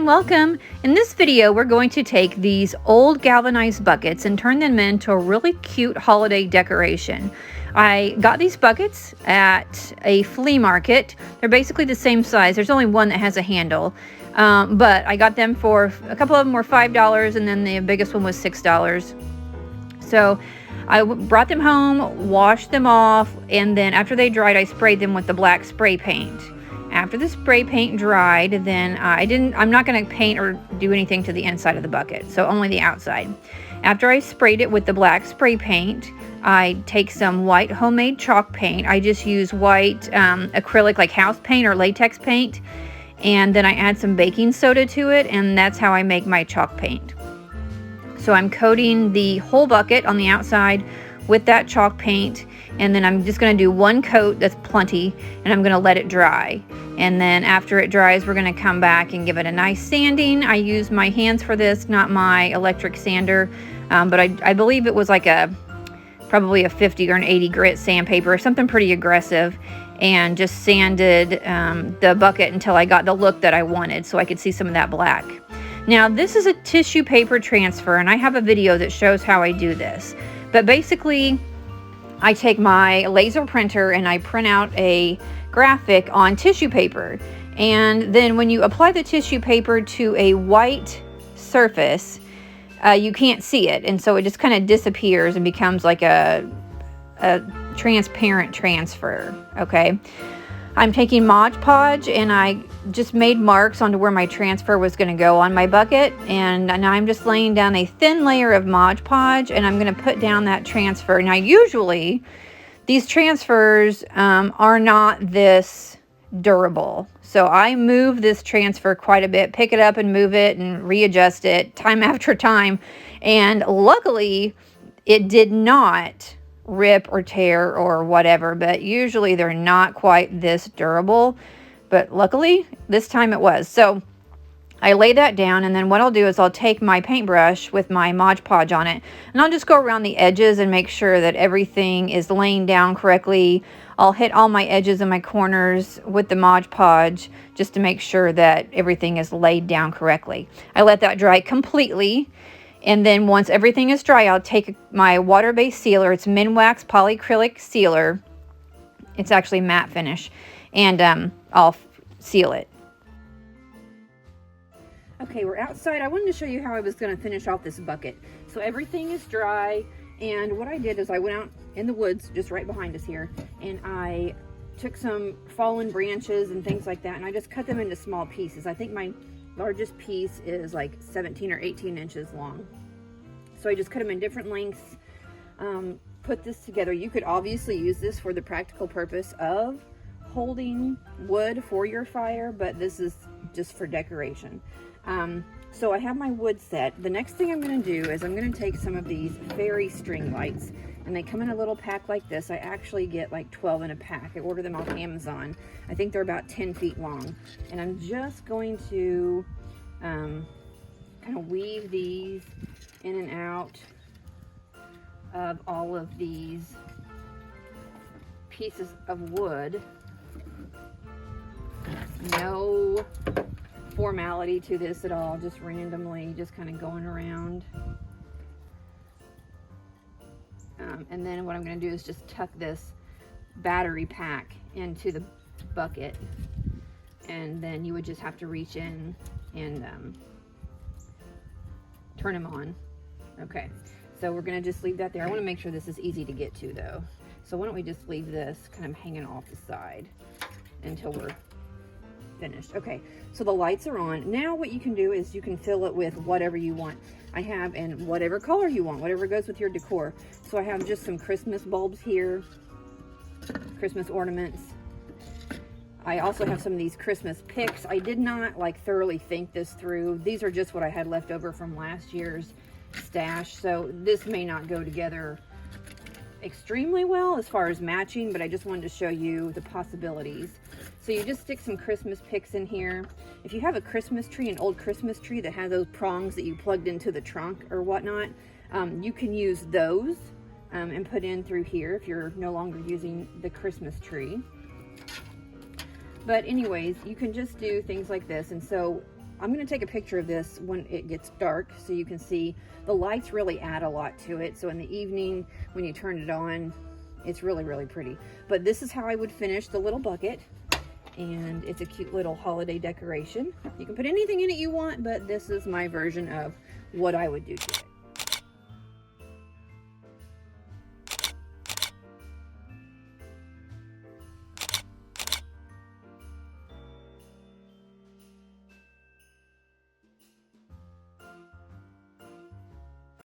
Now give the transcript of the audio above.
and welcome. In this video, we're going to take these old galvanized buckets and turn them into a really cute holiday decoration. I got these buckets at a flea market. They're basically the same size. There's only one that has a handle, but I got them for, a couple of them were $5 and then the biggest one was $6. So I brought them home, washed them off, and then after they dried, I sprayed them with the black spray paint. After the spray paint dried, then I'm not going to paint or do anything to the inside of the bucket, so only the outside. After I sprayed it with the black spray paint, I take some white homemade chalk paint. I just use white acrylic, like house paint or latex paint, and then I add some baking soda to it, and that's how I make my chalk paint. So I'm coating the whole bucket on the outside with that chalk paint, and then I'm just going to do one coat, that's plenty, and I'm going to let it dry. And then after it dries, we're going to come back and give it a nice sanding. I use my hands for this, not my electric sander, but I believe it was like probably a 50 or an 80 grit sandpaper, something pretty aggressive, and just sanded the bucket until I got the look that I wanted, so I could see some of that black. Now this is a tissue paper transfer, and I have a video that shows how I do this. But basically, I take my laser printer and I print out a graphic on tissue paper. And then when you apply the tissue paper to a white surface, you can't see it. And so it just kind of disappears and becomes like a transparent transfer, okay? I'm taking Mod Podge and I just made marks onto where my transfer was going to go on my bucket, and now I'm just laying down a thin layer of Mod Podge and I'm going to put down that transfer. Now usually these transfers are not this durable, so I move this transfer quite a bit, pick it up and move it and readjust it time after time, and luckily it did not rip or tear or whatever, but usually they're not quite this durable, but luckily this time it was. So I lay that down, and then what I'll do is I'll take my paintbrush with my Mod Podge on it, and I'll just go around the edges and make sure that everything is laying down correctly. I'll hit all my edges and my corners with the Mod Podge just to make sure that everything is laid down correctly. I let that dry completely. And then once everything is dry, I'll take my water-based sealer. It's Minwax polyacrylic sealer. It's actually matte finish. And I'll seal it. Okay, we're outside. I wanted to show you how I was going to finish off this bucket. So everything is dry. And what I did is I went out in the woods, just right behind us here, and I took some fallen branches and things like that, and I just cut them into small pieces. I think my largest piece is like 17 or 18 inches long. So I just cut them in different lengths, put this together. You could obviously use this for the practical purpose of holding wood for your fire, but this is just for decoration. So I have my wood set. The next thing I'm going to do is I'm going to take some of these fairy string lights, and they come in a little pack like this. I actually get like 12 in a pack. I order them off Amazon. I think they're about 10 feet long, and I'm just going to kind of weave these in and out of all of these pieces of wood. No formality to this at all, just randomly, just kind of going around. And then what I'm going to do is just tuck this battery pack into the bucket, and then you would just have to reach in and turn them on. Okay, so we're going to just leave that there. I want to make sure this is easy to get to though, so why don't we just leave this kind of hanging off the side until we're finished. Okay, so the lights are on. Now what you can do is you can fill it with whatever you want. I have in whatever color you want, whatever goes with your decor. So I have just some Christmas bulbs here, Christmas ornaments. I also have some of these Christmas picks. I did not like thoroughly think this through. These are just what I had left over from last year's stash, so this may not go together extremely well as far as matching, but I just wanted to show you the possibilities. So you just stick some Christmas picks in here. If you have a Christmas tree, an old Christmas tree that has those prongs that you plugged into the trunk or whatnot, you can use those and put in through here if you're no longer using the Christmas tree. But anyways, you can just do things like this. And so I'm going to take a picture of this when it gets dark so you can see the lights really add a lot to it. So in the evening when you turn it on, it's really, really pretty. But this is how I would finish the little bucket. And it's a cute little holiday decoration. You can put anything in it you want, but this is my version of what I would do to it.